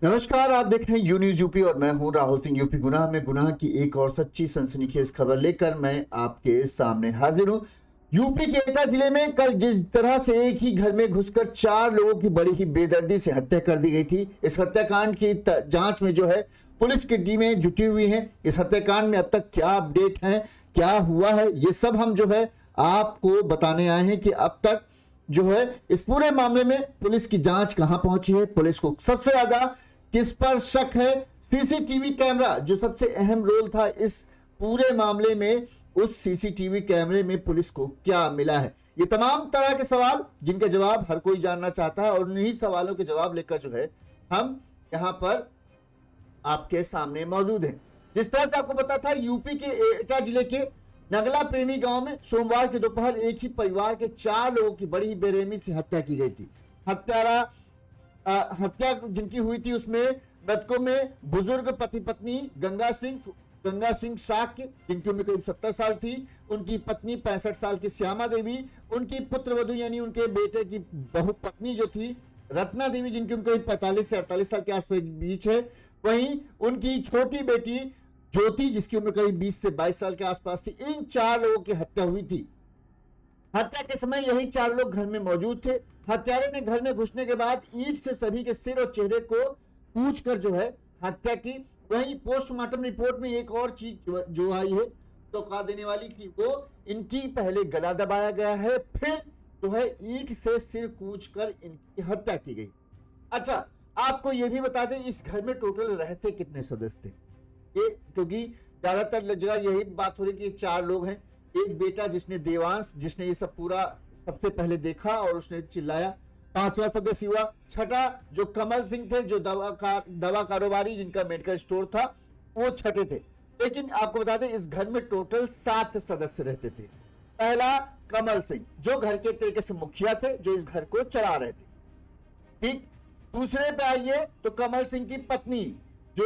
नमस्कार, आप देख रहे हैं यू न्यूज यूपी और मैं हूं राहुल सिंह। यूपी गुनाह में गुनाह की एक और सच्ची सनसनीखेज खबर लेकर मैं आपके सामने हाजिर हूं। यूपी के एटा जिले में कल जिस तरह से एक ही घर में घुसकर 4 लोगों की बड़ी ही बेदर्दी से हत्या कर दी गई थी, इस हत्याकांड की जांच में जो है पुलिस की टीमें जुटी हुई हैं। इस हत्याकांड में अब तक क्या अपडेट है, क्या हुआ है, ये सब हम जो है आपको बताने आए हैं कि अब तक जो है इस पूरे मामले में पुलिस की जांच कहां पहुंची है, पुलिस को सबसे ज्यादा किस पर शक है। सीसीटीवी कैमरा जो सबसे अहम रोल था इस पूरे मामले में, उस सीसीटीवी कैमरे में पुलिस को क्या मिला है, ये तमाम तरह के सवाल जिनके जवाब हर कोई जानना चाहता है और उन्हीं सवालों के जवाब लेकर जो है हम यहां पर आपके सामने मौजूद हैं। जिस तरह से आपको पता था, यूपी के एटा जिले के नगला प्रेमी गांव में सोमवार की दोपहर एक ही परिवार के 4 लोगों की बड़ी ही बेरहमी से हत्या की गई थी। हत्या जिनकी हुई थी उसमें मृतकों में बुजुर्ग पति पत्नी गंगा सिंह शाक्य, जिनकी उम्र करीब 70 साल थी, उनकी पत्नी 65 साल की श्यामा देवी, उनकी पुत्रवधू यानी उनके बेटे की बहु पत्नी जो थी रत्ना देवी, जिनकी उम्र करीब 45 से 48 साल के आसपास बीच है। वहीं उनकी छोटी बेटी ज्योति, जिसकी उम्र करीब 20 से 22 साल के आसपास थी। इन 4 लोगों की हत्या हुई थी। हत्या के समय यही 4 लोग घर में मौजूद थे। हत्यारे ने घर में घुसने के बाद ईंट से सभी के सिर और चेहरे को पूंछकर जो है हत्या की। वहीं पोस्टमार्टम रिपोर्ट में एक और चीज जो आई है तो कहा देने वाली कि वो इनकी पहले गला दबाया गया है, फिर जो है ईंट से सिर कूचकर इनकी हत्या की गई। अच्छा, आपको ये भी बता दें इस घर में टोटल रहते कितने सदस्य थे, ये क्योंकि ज्यादातर जगह यही बात हो रही कि 4 लोग हैं। एक बेटा जिसने देवांश, जिसने ये सब पूरा सबसे पहले देखा और उसने चिल्लाया, 5वां सदस्य हुआ। छठा जो कमल सिंह थे, जो दवा कारोबारी जिनका मेडिकल स्टोर था, वो छठे थे। लेकिन आपको बता दें इस घर में टोटल 7 सदस्य रहते थे। पहला कमल सिंह जो घर के तरीके से मुखिया थे, जो इस घर को चला रहे थे, ठीक। दूसरे पे आइए तो कमल सिंह की पत्नी जो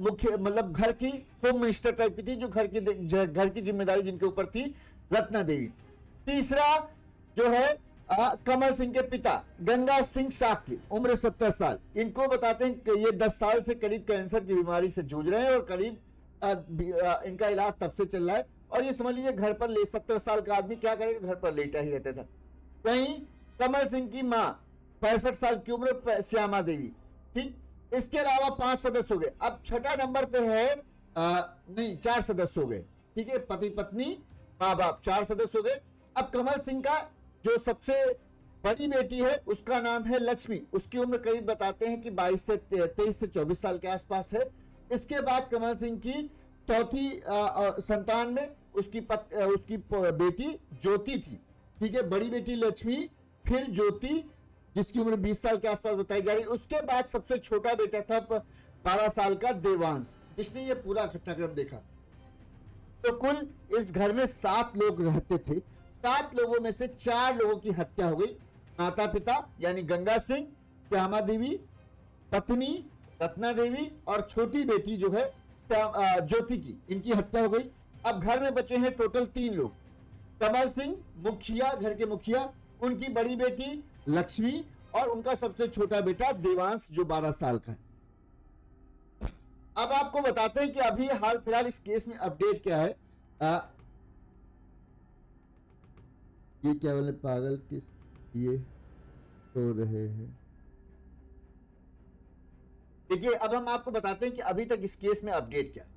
मुख्य मतलब घर की होम मिनिस्टर टाइप की थी, जो घर की जिम्मेदारी जिनके ऊपर थी, रत्ना देवी। तीसरा जो है कमल सिंह के पिता गंगा सिंह शाक्य, उम्र 70 साल। इनको बताते हैं कि ये 10 साल से करीब कैंसर की बीमारी से जूझ रहे हैं और करीब इनका इलाज तब से चल रहा है। और ये समझ लीजिए घर पर 70 साल का आदमी क्या करेगा, घर पर लेटा ही रहता था। वहीं कमल सिंह की मां 65 साल की उम्र श्यामा देवी, ठीक। इसके अलावा 5 सदस्य हो गए। अब छठा नंबर पे है नहीं 4 सदस्य हो गए, ठीक है। पति पत्नी माँ बाप 4 सदस्य हो गए। अब कमल सिंह का जो सबसे बड़ी बेटी है उसका नाम है लक्ष्मी, उसकी उम्र करीब बताते हैं कि 23 से 24 साल के आसपास है। इसके बाद कमल सिंह की चौथी संतान में उसकी बेटी ज्योति थी, ठीक है। बड़ी बेटी लक्ष्मी, फिर ज्योति जिसकी उम्र 20 साल के आसपास बताई जा रही। उसके बाद सबसे छोटा बेटा था 12 साल का देवांश, जिसने ये पूरा घटनाक्रम देखा। तो कुल इस घर में 7 लोग रहते थे। 7 लोगों में से 4 लोगों की हत्या हो गई। माता पिता यानी गंगा सिंह, श्यामा देवी, पत्नी रत्ना देवी और छोटी बेटी जो है ज्योति की, इनकी हत्या हो गई। अब घर में बचे हैं टोटल 3 लोग। कमल सिंह मुखिया, घर के मुखिया, उनकी बड़ी बेटी लक्ष्मी और उनका सबसे छोटा बेटा देवांश जो 12 साल का है। अब आपको बताते हैं कि अभी हाल फिलहाल इस केस में अपडेट क्या है। ये क्या बोले पागल किस ये सो रहे हैं। देखिए अब हम आपको बताते हैं कि अभी तक इस केस में अपडेट क्या है।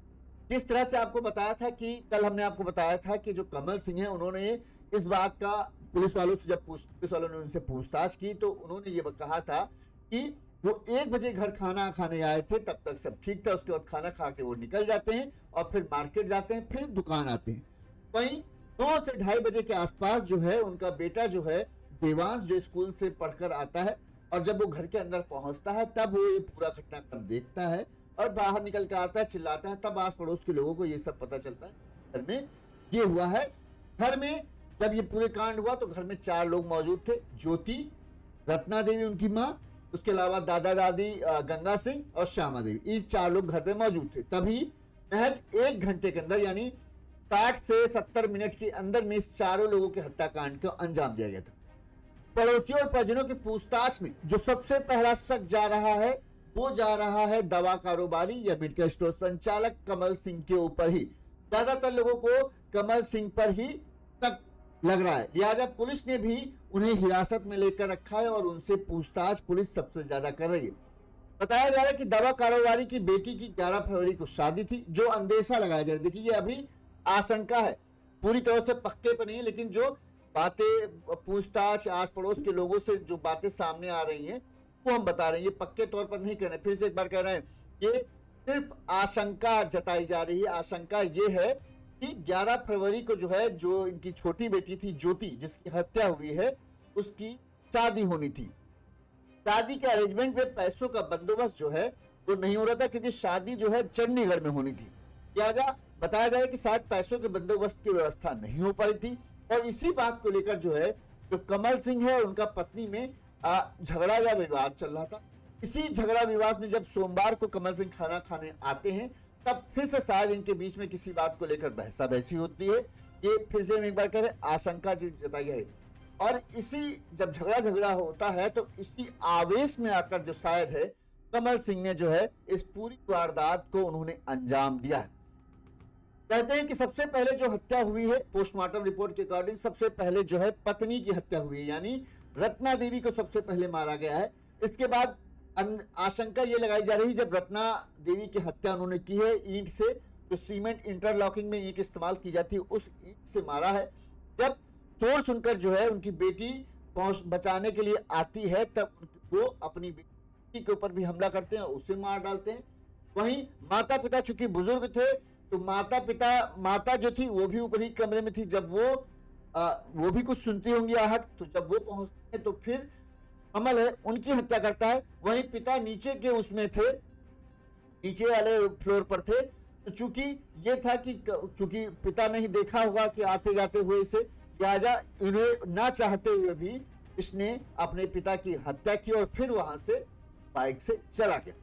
जिस तरह से आपको बताया था कि कल हमने आपको बताया था कि जो कमल सिंह है उन्होंने इस बात का पुलिस वालों से, जब पुलिस वालों ने उनसे पूछताछ की तो उन्होंने ये कहा था कि वो 1 बजे घर खाना खाने आए थे, तब तक सब ठीक था। उसके बाद खाना खा के वो निकल जाते हैं और फिर मार्केट जाते हैं, फिर दुकान आते हैं। वहीं 2 से 2:30 बजे के आसपास जो है उनका बेटा जो है देवांश, जो स्कूल से पढ़कर आता है और जब वो घर के अंदर पहुंचता है तब वो ये पूरा घटनाक्रम देखता है और बाहर निकल कर आता है, चिल्लाता है। तब आस पड़ोस के लोगों को ये सब पता चलता है घर में ये हुआ है। घर में जब ये पूरे कांड हुआ तो घर में 4 लोग मौजूद थे, ज्योति, रत्ना देवी उनकी मां, उसके अलावा दादा दादी गंगा सिंह और श्यामा देवी, ये 4 लोग घर पे मौजूद थे। तभी महज 1 घंटे के अंदर यानी 60 से 70 मिनट के अंदर में इस चारों लोगों के हत्याकांड को अंजाम दिया गया था। पड़ोसियों और परिजनों की पूछताछ में जो सबसे पहला शक जा रहा है वो जा रहा है दवा कारोबारी या मेडिकल स्टोर संचालक कमल सिंह के ऊपर ही। ज्यादातर लोगों को कमल सिंह पर ही शक लग रहा है, लिहाजा पुलिस ने भी उन्हें हिरासत में लेकर रखा है और उनसे पूछताछ पुलिस सबसे ज्यादा कर रही है। बताया जा रहा है कि दवा कारोबारी की बेटी की 11 फरवरी को शादी थी, जो अंदेशा लगाया जा रहा है। देखिए ये अभी आशंका है, पूरी तरह से पक्के पर नहीं है, लेकिन जो बातें पूछताछ आस पड़ोस के लोगों से जो बातें सामने आ रही हैं वो हम बता रहे हैं, ये पक्के तौर पर नहीं कह रहे। फिर से एक बार कह रहे हैं, ये सिर्फ आशंका जताई जा रही है। आशंका ये है कि 11 फरवरी को जो है, जो इनकी छोटी बेटी थी ज्योति जिसकी हत्या हुई है, उसकी शादी होनी थी। शादी के अरेंजमेंट में पैसों का बंदोबस्त जो है वो नहीं हो रहा था, क्योंकि शादी जो है चंडीगढ़ में होनी थी। लिहाजा बताया जा रहा है कि शायद पैसों के बंदोबस्त की व्यवस्था नहीं हो पाई थी, और इसी बात को लेकर जो है जो कमल सिंह है और उनका पत्नी में झगड़ा या विवाद चल रहा था। इसी झगड़ा विवाद में जब सोमवार को कमल सिंह खाना खाने आते हैं, तब फिर से शायद इनके बीच में किसी बात को लेकर बहसा बहसी होती है। ये फिर से हम एक बार कह रहे हैं, आशंका जताई है। और इसी जब झगड़ा होता है तो इसी आवेश में आकर जो शायद है कमल सिंह ने जो है इस पूरी वारदात को उन्होंने अंजाम दिया है। कहते हैं कि सबसे पहले जो हत्या हुई है, पोस्टमार्टम रिपोर्ट के अकॉर्डिंग सबसे पहले जो है पत्नी की हत्या हुई है, यानी रत्ना देवी को सबसे पहले मारा गया है। इसके बाद आशंका ये लगाई जा रही है, जब रत्ना देवी की हत्या उन्होंने की है, ईंट से, जो सीमेंट इंटरलॉकिंग में ईंट इस्तेमाल की जाती है उस ईंट से मारा है। जब चोर सुनकर जो है उनकी बेटी बचाने के लिए आती है, तब वो अपनी बेटी के ऊपर भी हमला करते हैं, उसे मार डालते हैं। वहीं माता पिता चूंकि बुजुर्ग थे, तो माता जो थी वो भी ऊपर ही कमरे में थी। जब वो भी कुछ सुनती होंगी आहट, तो जब वो पहुंचते हैं तो फिर कमल है उनकी हत्या करता है। वहीं पिता नीचे के उसमें थे, नीचे वाले फ्लोर पर थे। तो चूंकि ये था कि चूंकि पिता ने ही देखा होगा कि आते जाते हुए इसे, लिहाजा इन्हें ना चाहते हुए भी इसने अपने पिता की हत्या की और फिर वहां से बाइक से चला गया।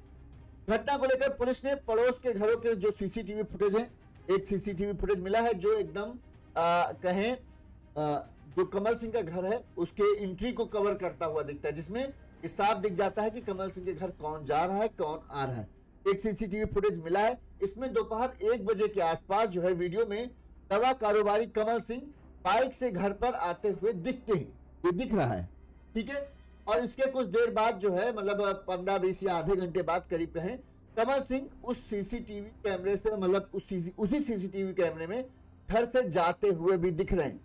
घटना को लेकर पुलिस ने पड़ोस के घरों के जो सीसीटीवी फुटेज हैं, एक सीसीटीवी फुटेज मिला है जो एकदम कहें जो कमल सिंह का घर है उसके एंट्री को कवर करता हुआ दिखता है, जिसमें साफ दिख जाता है कि कमल सिंह के घर कौन जा रहा है कौन आ रहा है। एक सीसीटीवी फुटेज मिला है, इसमें दोपहर 1 बजे के आसपास जो है वीडियो में दवा कारोबारी कमल सिंह बाइक से घर पर आते हुए दिखते हैं, ये दिख रहा है, ठीक है। और इसके कुछ देर बाद जो है, मतलब 15-20 या आधे घंटे बाद करीब कहें, कमल सिंह उस सीसीटीवी कैमरे से, मतलब उसी सीसीटीवी कैमरे में घर से जाते हुए भी दिख रहे हैं।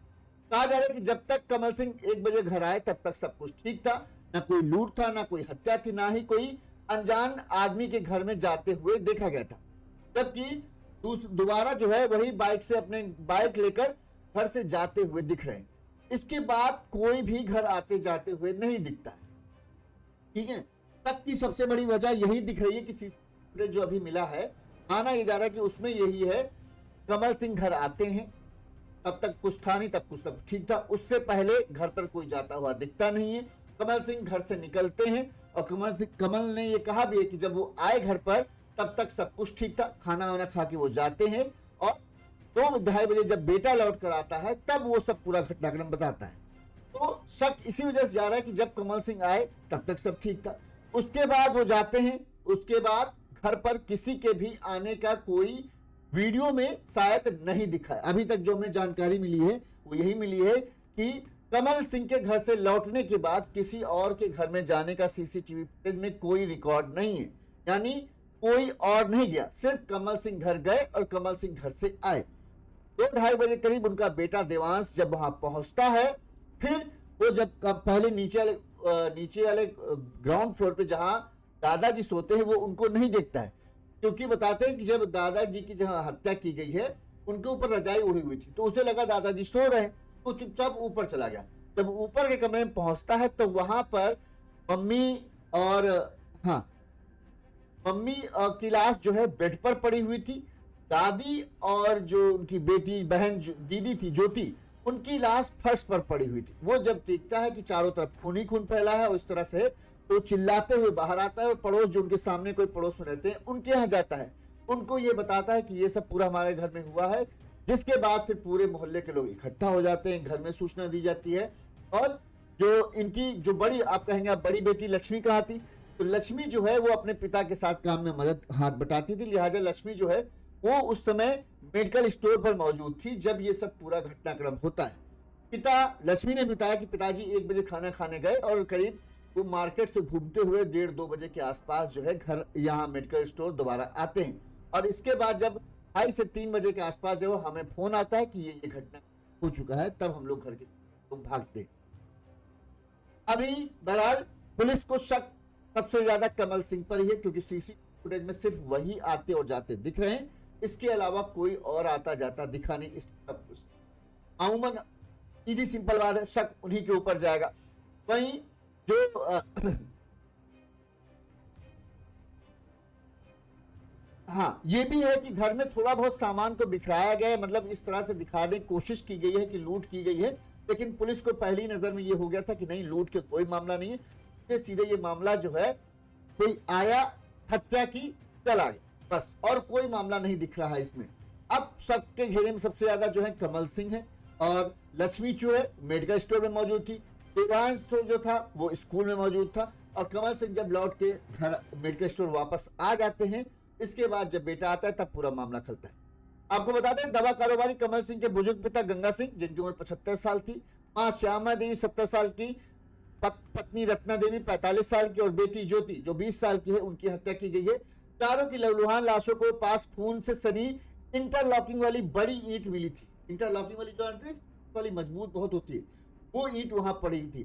कहा जा रहा है कि जब तक कमल सिंह 1 बजे घर आए तब तक सब कुछ ठीक था, ना कोई लूट था, ना कोई हत्या थी, ना ही कोई अनजान आदमी के घर में जाते हुए देखा गया था। जबकि दोबारा जो है वही बाइक से अपने बाइक लेकर घर से जाते हुए दिख रहे हैं। इसके बाद कोई भी घर आते जाते हुए नहीं दिखता है, ठीक है। तब की सबसे बड़ी वजह यही दिख रही है कि सीसीटीवी जो अभी मिला है, माना यह जा रहा है कि उसमें यही है, कमल सिंह घर आते हैं, तब तक कुछ था नहीं, तब कुछ सब ठीक था, उससे पहले घर पर कोई जाता हुआ दिखता नहीं है। कमल सिंह घर से निकलते हैं और कमल ने ये कहा भी है कि जब वो आए घर पर तब तक सब कुछ ठीक था, खाना वाना खा के वो जाते हैं और 2-2:30 बजे जब बेटा लौट कर आता है तब वो सब पूरा घटनाक्रम बताता है। तो शक इसी वजह से जा रहा है कि जब कमल सिंह आए तब तक सब ठीक था, उसके बाद वो जाते हैं, उसके बाद घर पर किसी के भी आने का कोई वीडियो में शायद नहीं दिखा है। अभी तक जो हमें जानकारी मिली है वो यही मिली है कि कमल सिंह के घर से लौटने के बाद किसी और के घर में जाने का सीसीटीवी फुटेज में कोई रिकॉर्ड नहीं है, यानी कोई और नहीं गया, सिर्फ कमल सिंह घर गए और कमल सिंह घर से आए। 2-2:30 बजे करीब उनका बेटा देवांश जब वहां पहुंचता है, फिर वो जब पहले नीचे वाले ग्राउंड फ्लोर पे जहां दादाजी सोते हैं वो उनको नहीं देखता है, क्योंकि बताते हैं कि जब दादाजी की जहां हत्या की गई है उनके ऊपर रजाई उड़ी हुई थी, तो उसे लगा दादाजी सो रहे हैं, तो चुपचाप ऊपर चला गया। जब ऊपर के कमरे में पहुंचता है तो वहां पर मम्मी की लाश जो है बेड पर पड़ी हुई थी, दादी और जो उनकी बेटी बहन दीदी थी ज्योति, उनकी लाश फर्श पर पड़ी हुई थी। वो जब देखता है कि चारों तरफ खून ही खून फैला है और इस तरह से, तो चिल्लाते हुए बाहर आता है और पड़ोस जो उनके सामने कोई पड़ोस में रहते हैं उनके यहाँ जाता है, उनको ये बताता है कि ये सब पूरा हमारे घर में हुआ है। जिसके बाद फिर पूरे मोहल्ले के लोग इकट्ठा हो जाते हैं, घर में सूचना दी जाती है और जो इनकी जो बड़ी, आप कहेंगे आप बड़ी बेटी लक्ष्मी कहाँ थी, तो लक्ष्मी जो है वो अपने पिता के साथ काम में मदद हाथ बटाती थी, लिहाजा लक्ष्मी जो है वो उस समय मेडिकल स्टोर पर मौजूद थी जब ये सब पूरा घटनाक्रम होता है। पिता लक्ष्मी ने बताया कि पिताजी 1 बजे खाना खाने गए और करीब वो मार्केट से घूमते हुए 1:30-2 बजे के आसपास जो है घर यहाँ मेडिकल स्टोर दोबारा आते हैं, और इसके बाद जब 2:30 से 3 बजे के आसपास जो हमें फोन आता है कि ये घटना हो चुका है, तब हम लोग घर के लोग भागते हैं। अभी बहरहाल पुलिस को शक सबसे ज्यादा कमल सिंह पर ही है, क्योंकि सीसीटीवी फुटेज में सिर्फ वही आते और जाते दिख रहे हैं, इसके अलावा कोई और आता जाता दिखा नहीं। इस सब कुछ अमूमन सीधी सिंपल बात है, शक उन्हीं के ऊपर जाएगा। वहीं जो हाँ ये भी है कि घर में थोड़ा बहुत सामान को बिखराया गया है, मतलब इस तरह से दिखाने की कोशिश की गई है कि लूट की गई है, लेकिन पुलिस को पहली नजर में ये हो गया था कि नहीं, लूट के कोई मामला नहीं है, सीधे ये मामला जो है कोई आया, हत्या की, चला गया, बस, और कोई मामला नहीं दिख रहा है इसमें। अब शक के घेरे में सबसे ज्यादा जो है कमल सिंह है, और लक्ष्मी जो है मेडिकल स्टोर में मौजूद थी, देवांश जो था वो स्कूल में मौजूद था, और कमल सिंह जब लौट के घर मेडिकल स्टोर वापस आ जाते हैं, इसके बाद जब बेटा आता है तब पूरा मामला खलता है। आपको बता दें, दवा कारोबारी कमल सिंह के बुजुर्ग पिता गंगा सिंह, जिनकी उम्र 75 साल थी, मां श्यामा देवी 70 साल की, पत्नी रत्ना देवी 45 साल की, और बेटी ज्योति जो 20 साल की है, उनकी हत्या की गई है। चारों की लहूलुहान लाशों को पास खून से सनी इंटरलॉकिंग वाली बड़ी ईंट मिली थी। इंटरलॉकिंग वाली जो वाली मजबूत बहुत होती है, वो ईंट वहां पड़ी थी।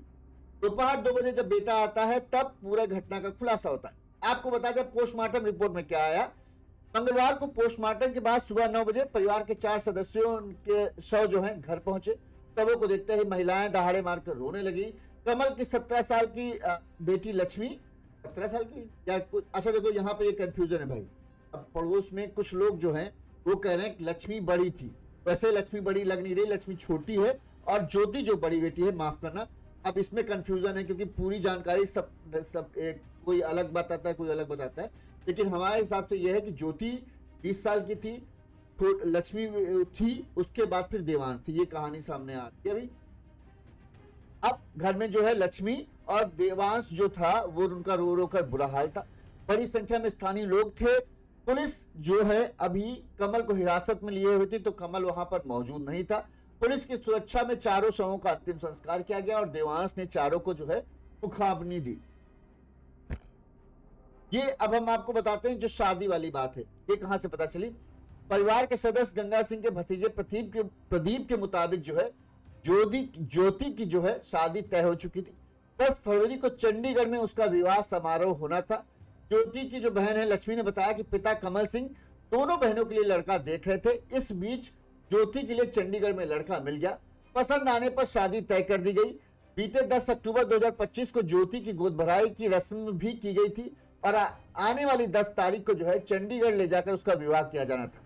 दोपहर 2 बजे जब बेटा आता है तब पूरा घटना का खुलासा होता है। आपको बता दें पोस्टमार्टम रिपोर्ट में क्या आया। मंगलवार को पोस्टमार्टम के बाद सुबह 9 बजे परिवार के 4 सदस्यों के शव जो है घर पहुंचे। शवों को देखते ही महिलाएं दहाड़े मारकर रोने लगी। कमल की 17 साल की बेटी लक्ष्मी, 17 साल की या कुछ, अच्छा देखो यहाँ पे ये कंफ्यूजन है भाई। अब पड़ोस में कुछ लोग जो हैं वो कह रहे हैं कि लक्ष्मी बड़ी थी, वैसे लक्ष्मी बड़ी लग नहीं रही, लक्ष्मी छोटी है, और ज्योति जो बड़ी बेटी है, माफ करना, अब इसमें कंफ्यूजन है क्योंकि पूरी जानकारी सब एक कोई अलग बताता है, कोई अलग बताता है, लेकिन हमारे हिसाब से यह है कि ज्योति 20 साल की थी, लक्ष्मी थी, उसके बाद फिर देवांश थी, ये कहानी सामने आ रही है अभी। अब घर में जो है लक्ष्मी और देवांश जो था वो उनका रो रो कर बुरा हाल था। बड़ी संख्या में स्थानीय लोग थे। पुलिस जो है अभी कमल को हिरासत में लिए हुए थी, तो कमल वहां पर मौजूद नहीं था। पुलिस की सुरक्षा में चारों शवों का अंतिम संस्कार किया गया और देवांश ने चारों को जो है मुखाग्नि दी। ये अब हम आपको बताते हैं जो शादी वाली बात है, ये कहां से पता चली। परिवार के सदस्य गंगा सिंह के भतीजे प्रदीप के मुताबिक जो है ज्योति की जो है शादी तय हो चुकी थी। 10 फरवरी को चंडीगढ़ में उसका विवाह समारोह होना था। ज्योति की जो बहन है लक्ष्मी ने बताया कि पिता कमल सिंह दोनों बहनों के लिए लड़का देख रहे थे। इस बीच ज्योति के लिए चंडीगढ़ में लड़का मिल गया। पसंद आने पर शादी तय कर दी गई। बीते 10 अक्टूबर 2025 को ज्योति की गोद भराई की रस्म भी की गई थी और आने वाली 10 तारीख को जो है चंडीगढ़ ले जाकर उसका विवाह किया जाना था।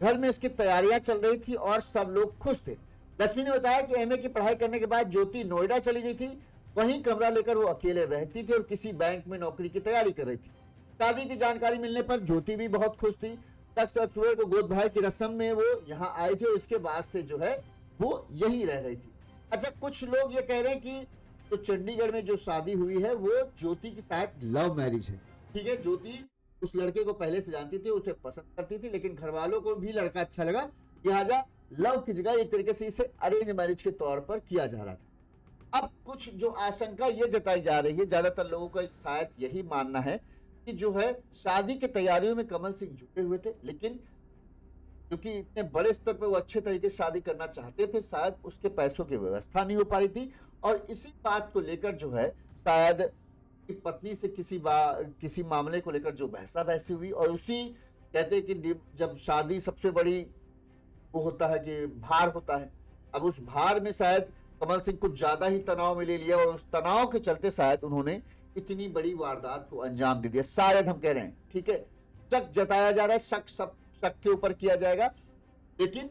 घर में इसकी तैयारियां चल रही थी और सब लोग खुश थे। लक्ष्मी ने बताया कि एमए की पढ़ाई करने के बाद ज्योति नोएडा चली गई थी, वहीं कमरा लेकर वो अकेले रहती थी और किसी बैंक में नौकरी की तैयारी कर रही थी। शादी की जानकारी मिलने पर ज्योति भी बहुत खुश थी। 10 अक्टूबर को गोद भराई की रस्म में वो यहाँ आई थी और उसके बाद से जो है वो यहीं रह रही थी। अच्छा, कुछ लोग ये कह रहे हैं कि तो चंडीगढ़ में जो शादी हुई है वो ज्योति की शायद लव मैरिज है। ठीक है, ज्योति उस लड़के को पहले से जानती थी, उसे पसंद करती थी, लेकिन घर वालों को भी लड़का अच्छा लगा, लिहाजा लव की जगह एक तरीके से इसे अरेंज मैरिज के तौर पर किया जा रहा था। अब कुछ जो आशंका ये जताई जा रही है, ज्यादातर लोगों का शायद यही मानना है कि जो है शादी की तैयारियों में कमल सिंह जुटे हुए थे, लेकिन क्योंकि इतने बड़े स्तर पर वो अच्छे तरीके से शादी करना चाहते थे, शायद उसके पैसों की व्यवस्था नहीं हो पा रही थी और इसी बात को लेकर जो है शायद पत्नी से किसी मामले को लेकर जो बहसा बहसी हुई और उसी कहते हैं कि जब शादी सबसे बड़ी वो होता है कि भार होता है। अब उस भार में शायद कमल सिंह कुछ ज्यादा ही तनाव में ले लिया और उस तनाव के चलते शायद उन्होंने इतनी बड़ी वारदात को अंजाम दे दिया, शायद हम कह रहे हैं। ठीक है, शक जताया जा रहा है, शक के ऊपर किया जाएगा, लेकिन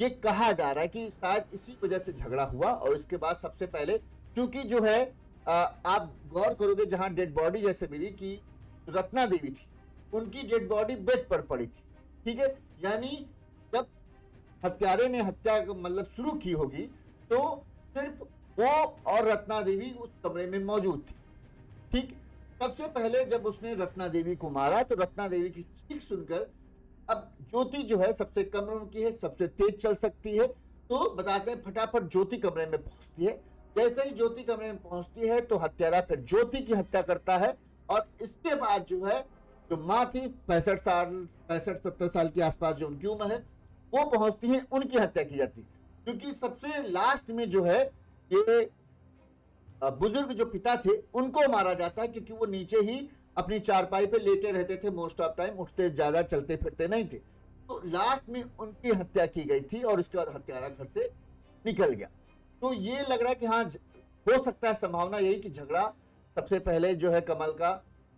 ये कहा जा रहा है कि शायद इसी वजह से झगड़ा हुआ और इसके बाद सबसे पहले क्योंकि जो है आप गौर करोगे जहां डेड बॉडी जैसे मिली कि रत्ना देवी थी, उनकी डेड बॉडी बेड पर पड़ी थी। ठीक है, यानी जब हत्यारे ने हत्या मतलब शुरू की होगी तो सिर्फ वो और रत्ना देवी उस कमरे में मौजूद थी। ठीक, सबसे पहले जब उसने रत्ना देवी को मारा तो रत्ना देवी की चीख सुनकर, अब ज्योति जो है सबसे कम उम्र की है, सबसे तेज चल सकती है, तो बताते हैं फटाफट ज्योति कमरे में पहुंचती है। जैसे ही ज्योति कमरे में पहुंचती है तो हत्यारा फिर ज्योति की हत्या करता है। और इसके बाद जो है, जो माँ थी 65-70 साल के आसपास जो उनकी उम्र है, वो पहुंचती है, उनकी हत्या की जाती है। क्योंकि सबसे लास्ट में जो है ये बुजुर्ग जो पिता थे उनको मारा जाता है, क्योंकि वो नीचे ही अपनी चारपाई पे लेटे रहते थे मोस्ट ऑफ टाइम, उठते ज्यादा चलते फिरते नहीं थे। तो लास्ट में उनकी हत्या की गई थी और उसके बाद हत्यारा घर से निकल गया। तो ये लग रहा है कि हाँ, हो सकता है संभावना यही कि झगड़ा सबसे पहले जो है कमल का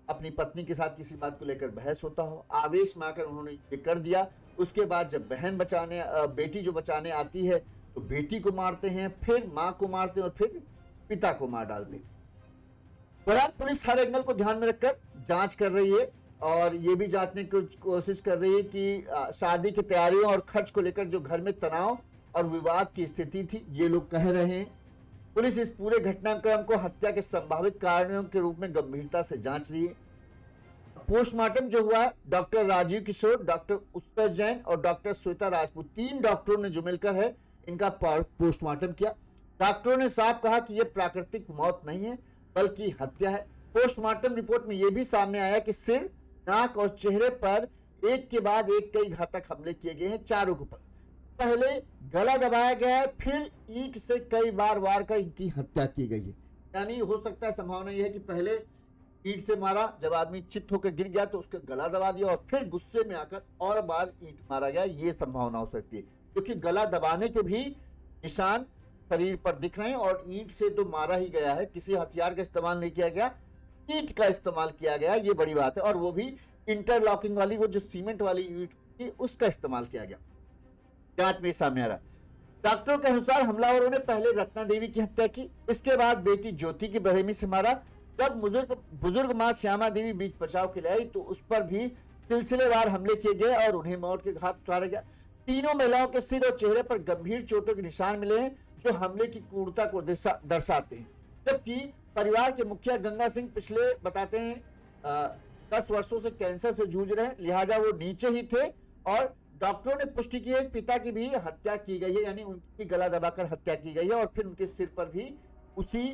अपनी पत्नी के साथ किसी बात को लेकर बहस होता हो, आवेश में आकर उन्होंने ये कर दिया। उसके बाद जब बहन बचाने बेटी जो बचाने आती है तो बेटी को मारते हैं, फिर माँ को मारते हैं और फिर पिता को मार डालते हैं। बहरहाल पुलिस हर एंगल को ध्यान में रखकर जांच कर रही है और ये भी जांचने की कोशिश कर रही है कि शादी की तैयारियों और खर्च को लेकर जो घर में तनाव और विवाद की स्थिति थी, ये लोग कह रहे हैं। पुलिस इस पूरे घटनाक्रम को हत्या के संभावित कारणों के रूप में गंभीरता से जांच रही है। पोस्टमार्टम जो हुआ है, डॉक्टर राजीव किशोर, डॉक्टर उत्कर्ष जैन और डॉक्टर श्वेता राजपूत, 3 डॉक्टरों ने जो मिलकर है इनका पोस्टमार्टम किया। डॉक्टरों ने साफ कहा कि यह प्राकृतिक मौत नहीं है बल्कि हत्या है। पोस्टमार्टम रिपोर्ट में यह भी सामने आया कि सिर, नाक और चेहरे पर एक के बाद एक कई घातक हमले किए गए हैं चारों के ऊपर। पहले गला दबाया गया है, फिर ईंट से कई बार वार कर इनकी हत्या की गई है। यानी हो सकता है, संभावना यह है कि पहले ईंट से मारा, जब आदमी चित्त होकर गिर गया तो उसका गला दबा दिया और फिर गुस्से में आकर और बार ईंट मारा गया। ये संभावना हो सकती है, क्योंकि गला दबाने के भी निशान शरीर पर दिख रहे हैं और ईंट से तो मारा ही गया है, किसी हथियार का इस्तेमाल नहीं किया गया, ईंट का इस्तेमाल किया गया। ये बड़ी बात है, और वो भी इंटरलॉकिंग वाली, वो जो सीमेंट वाली ईंट थी उसका इस्तेमाल किया गया। जांच में सामने आ रहा। डॉक्टरों के अनुसार हमलावरों ने पहले रत्ना देवी की हत्या की, इसके बाद बेटी ज्योति की बेरहमी से मारा। जब बुजुर्ग मां श्यामा देवी बीच बचाव के लिए आई तो उस पर भी सिलसिलेवार हमले किए गए और उन्हें मौत के घाट उतारा गया। तीनों महिलाओं के सिर और चेहरे पर गंभीर चोटों के निशान मिले हैं जो हमले की क्रूरता को दर्शाते हैं। जबकि परिवार के मुखिया गंगा सिंह पिछले बताते हैं 10 वर्षों से कैंसर से जूझ रहे हैं, लिहाजा वो नीचे ही थे। और डॉक्टरों ने पुष्टि की है पिता की भी हत्या की गई है, यानी उनकी गला दबाकर हत्या की गई है और फिर उनके सिर पर भी उसी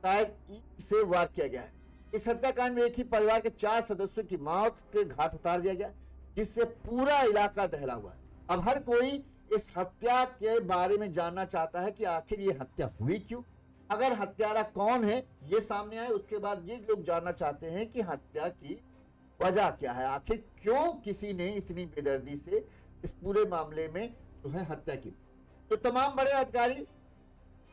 ईंट से वार किया गया है। इस हत्याकांड में एक ही परिवार के 4 सदस्यों की मौत के घाट उतार दिया गया, जिससे पूरा इलाका दहला हुआ है। अब हर कोई इस हत्या के बारे में जानना चाहता है कि आखिर ये हत्या हुई क्यों, अगर हत्यारा कौन है ये सामने आए। उसके बाद ये लोग जानना चाहते हैं कि हत्या की वजह क्या है, आखिर क्यों किसी ने इतनी बेदर्दी से इस पूरे मामले में जो है हत्या की। तो तमाम बड़े अधिकारी,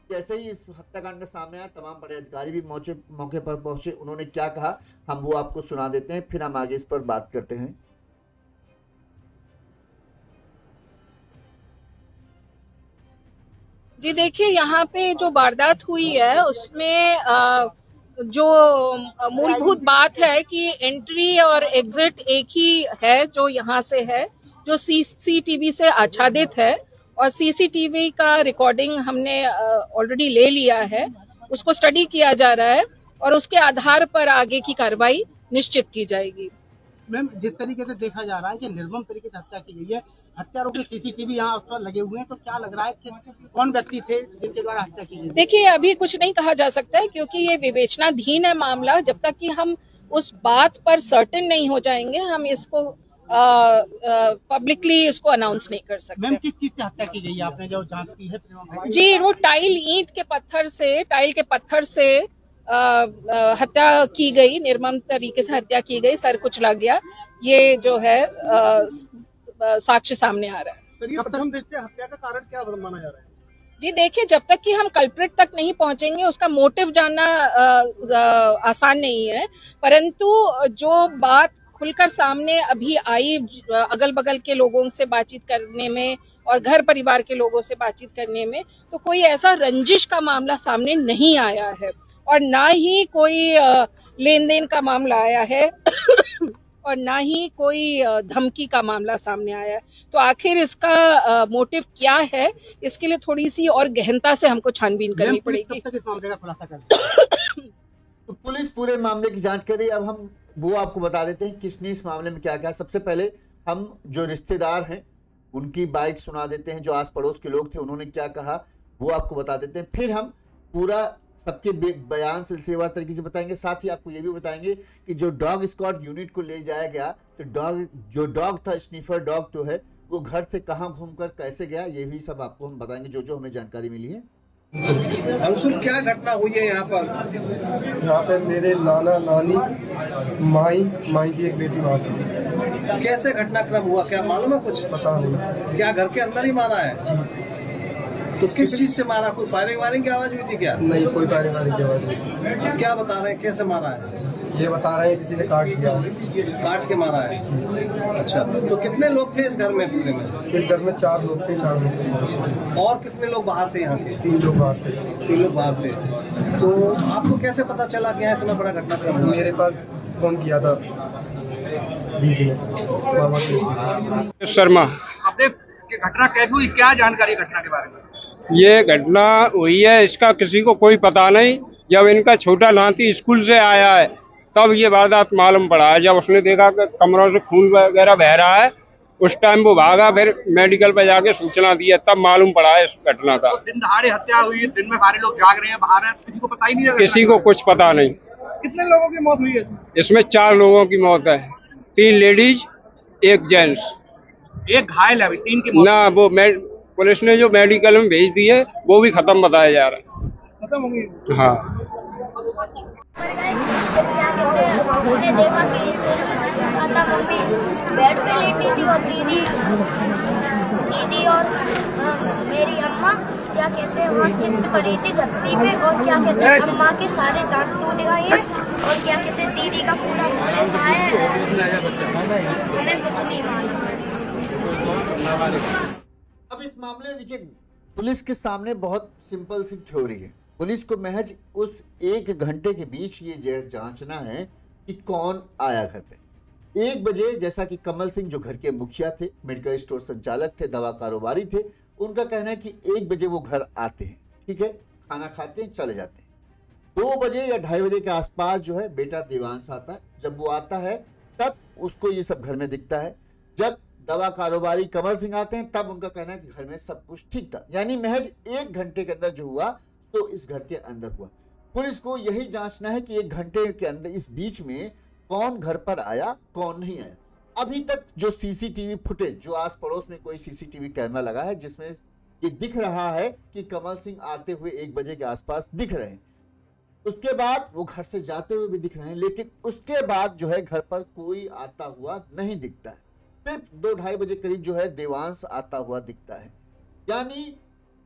जैसे ही इस हत्याकांड का सामने आया, तमाम बड़े अधिकारी भी मौके पर पहुंचे। उन्होंने क्या कहा हम वो आपको सुना देते हैं, फिर हम आगे इस पर बात करते हैं। जी देखिए, यहाँ पे जो वारदात हुई है उसमें जो मूलभूत बात है कि एंट्री और एग्जिट एक ही है, जो यहाँ से है, जो सीसीटीवी से आच्छादित है और सीसीटीवी का रिकॉर्डिंग हमने ऑलरेडी ले लिया है, उसको स्टडी किया जा रहा है और उसके आधार पर आगे की कार्रवाई निश्चित की जाएगी। मैम, जिस तरीके से देखा जा रहा है कि निर्मम तरीके से हत्या की गई है, हत्यारों के सीसीटीवी यहाँ उस पर लगे हुए हैं, तो क्या लग रहा है कि कौन व्यक्ति थे जिनके द्वारा हत्या की गई? देखिए, अभी कुछ नहीं कहा जा सकता है क्योंकि ये विवेचनाधीन है मामला। जब तक कि हम उस बात पर सर्टेन नहीं हो जाएंगे, हम इसको पब्लिकली इसको अनाउंस नहीं कर सकते। मैम, किस चीज से हत्या की गई है, आपने जो जांच की है? जी, वो टाइल के पत्थर से हत्या की गई, निर्मम तरीके से हत्या की गई, सर कुचला गया। ये जो है साक्ष्य सामने आ रहा है। प्रथम दृष्टया हत्या का कारण क्या माना जा रहा है? जी देखिए, जब तक कि हम कल्प्रिट तक नहीं पहुंचेंगे उसका मोटिव जानना आसान नहीं है, परंतु जो बात खुलकर सामने अभी आई अगल बगल के लोगों से बातचीत करने में और घर परिवार के लोगों से बातचीत करने में, तो कोई ऐसा रंजिश का मामला सामने नहीं आया है और ना ही कोई लेन देन का मामला आया है। और ना ही कोई धमकी का मामला सामने आया है। तो आखिर इसका मोटिव क्या है, इसके लिए थोड़ी सी और गहनता से हमको छानबीन करनी पुलिस पड़ेगी। कब तक इस मामले का खुलासा कर तो पुलिस पूरे मामले की जांच कर रही है। अब हम वो आपको बता देते हैं किसने इस मामले में क्या किया। सबसे पहले हम जो रिश्तेदार हैं उनकी बाइट सुना देते हैं, जो आस पड़ोस के लोग थे उन्होंने क्या कहा वो आपको बता देते हैं। फिर हम पूरा सबके बयान सिलसिलेवार तरीके से बताएंगे। साथ ही आपको ये भी बताएंगे कि जो डॉग स्क्वाड यूनिट को ले जाया गया, तो डॉग था, स्नीफर डॉग तो है, वो घर से कहाँ घूमकर कैसे गया, ये भी सब आपको हम बताएंगे जो जो हमें जानकारी मिली है। अंशुल, क्या घटना हुई है यहाँ पर? यहाँ पे मेरे नाना नानी माई की एक बेटी वहाँ थी। कैसे घटनाक्रम हुआ, क्या मालूम है कुछ? पता नहीं। क्या घर के अंदर ही मारा है? तो किस चीज से मारा? कोई फायरिंग वायरिंग की आवाज हुई थी क्या? नहीं, कोई फायरिंग वाली की आवाज नहीं। क्या बता रहे हैं, कैसे मारा है? ये बता रहे हैं किसी ने काट दिया। काट के मारा है? अच्छा, तो कितने लोग थे इस घर में पूरे में? इस घर में 4 लोग थे, 4 लोग। और कितने लोग बाहर थे यहाँ के? 3 लोग बाहर थे। 3 लोग बाहर थे। तो आपको कैसे पता चला कि यहाँ इतना बड़ा घटनाक्रम हुआ? मेरे पास फोन किया था दीदी ने, मामा की। शर्मा। आपने घटना कैसे हुई, क्या जानकारी घटना के बारे में? ये घटना हुई है, इसका किसी को कोई पता नहीं। जब इनका छोटा नाती स्कूल से आया है तब ये वारदात मालूम पड़ा है। जब उसने देखा कि कमरों से खून वगैरह बह रहा है, उस टाइम वो भागा, फिर मेडिकल पे जाके सूचना दी है, तब मालूम पड़ा है इस घटना का। दिन दहाड़े हत्या हुई है, दिन में सारे लोग जाग रहे हैं, बाहर हैं, किसी को पता ही नहीं है। किसी को कुछ पता नहीं। कितने लोगों की मौत हुई है इसमें? इसमें 4 लोगों की मौत है, 3 लेडीज 1 जेंट्स। एक घायल है, अभी 3 की मौत। ना वो पुलिस ने जो मेडिकल में भेज दी है वो भी खत्म बताया जा रहा है। खत्म हो गई। हाँ, मैंने देखा कि माता मम्मी बेड पे लेटी थी और दीदी और मेरी अम्मा क्या कहते हैं वहाँ चित्त कर रही थी धरती पे, और क्या कहते हैं अम्मा के सारे दांत टूट गए हैं, और क्या कहते हैं दीदी का पूरा मुँह ऐसा है, हमें कुछ नहीं मालूम। अब इस मामले में देखिए पुलिस के सामने बहुत सिंपल सी थ्योरी है। पुलिस को महज उस 1 घंटे के बीच ये जांचना है कि कौन आया घर पे। 1 बजे, जैसा कि कमल सिंह जो घर के मुखिया थे, मेडिकल स्टोर संचालक थे, दवा कारोबारी थे, उनका कहना है कि 1 बजे वो घर आते हैं, ठीक है, खाना खाते हैं, चले जाते हैं। 2 बजे या 2:30 बजे के आसपास जो है बेटा देवांश आता है। जब वो आता है तब उसको ये सब घर में दिखता है। जब दवा कारोबारी कमल सिंह आते हैं तब उनका कहना है कि घर में सब कुछ ठीक था। यानी महज 1 घंटे के अंदर जो हुआ तो इस घर के अंदर हुआ। पुलिस को यही जांचना है कि 1 घंटे के अंदर इस बीच में कौन घर पर आया, कौन नहीं आया। अभी तक जो सीसीटीवी फुटेज, जो आस पड़ोस में कोई सीसीटीवी कैमरा लगा है जिसमें ये दिख रहा है कि कमल सिंह आते हुए 1 बजे के आसपास दिख रहे हैं, उसके बाद वो घर से जाते हुए भी दिख रहे हैं, लेकिन उसके बाद जो है घर पर कोई आता हुआ नहीं दिखता है। सिर्फ 2-2:30 बजे करीब जो है देवांश आता हुआ दिखता है। यानी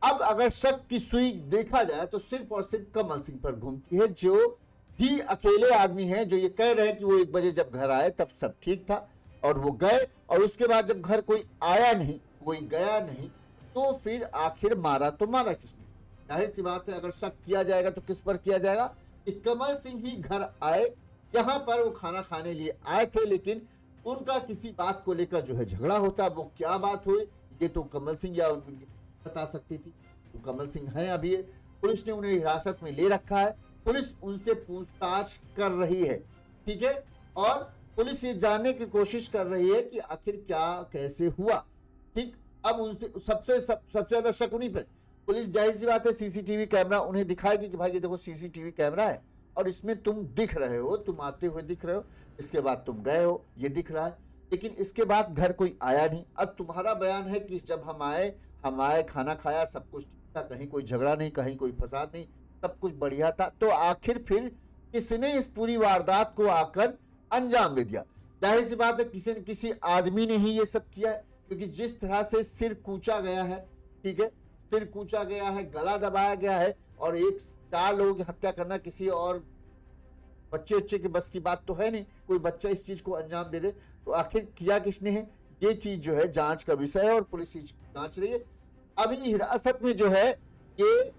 अब अगर शक की सुई देखा जाए तो सिर्फ और सिर्फ कमल सिंह पर घूमती है, जो ही अकेले आदमी हैं जो ये कह रहे हैं कि वो 1 बजे जब घर आए तब सब ठीक था और वो गए, और उसके बाद जब घर कोई आया नहीं, कोई गया नहीं, तो फिर आखिर मारा तो मारा किसने? जाहिर सी बात है, अगर शक किया जाएगा तो किस पर किया जाएगा कि कमल सिंह ही घर आए। यहाँ पर वो खाना खाने लिए आए थे, लेकिन उनका किसी बात को लेकर जो है झगड़ा होता। वो क्या बात हुई ये तो कमल सिंह या उनकी बता सकती थी। तो कमल सिंह हैं, अभी पुलिस ने उन्हें हिरासत में ले रखा है, पुलिस उनसे पूछताछ कर रही है, ठीक है, और पुलिस ये जानने की कोशिश कर रही है कि आखिर क्या कैसे हुआ, ठीक। अब उनसे सबसे ज्यादा शक उन्हीं पर। पुलिस जाहिर सी बात है सीसीटीवी कैमरा उन्हें दिखाएगी कि भाई ये देखो सीसीटीवी कैमरा है और इसमें तुम दिख रहे हो, तुम आते हुए दिख रहे हो, इसके बाद तुम गए हो, ये दिख रहा है, लेकिन इसके बाद घर कोई आया नहीं। अब तुम्हारा बयान है कि जब हम आए खाना खाया, सब कुछ ठीक था, कहीं कोई झगड़ा नहीं, कहीं कोई फसाद नहीं, सब कुछ बढ़िया था, तो आखिर फिर किसने इस पूरी वारदात को आकर अंजाम दे दिया? जाहिर सी बात है किसी न किसी आदमी ने ही ये सब किया है, क्योंकि जिस तरह से सिर कूचा गया है, ठीक है, सिर कूचा गया है, गला दबाया गया है, और 4 लोगों की हत्या करना किसी और बच्चे के बस की बात तो है नहीं। कोई बच्चा इस चीज को अंजाम दे दे, तो आखिर किया किसने है, ये चीज जो है जांच का विषय है और पुलिस जांच रही है। अभी हिरासत में जो है ये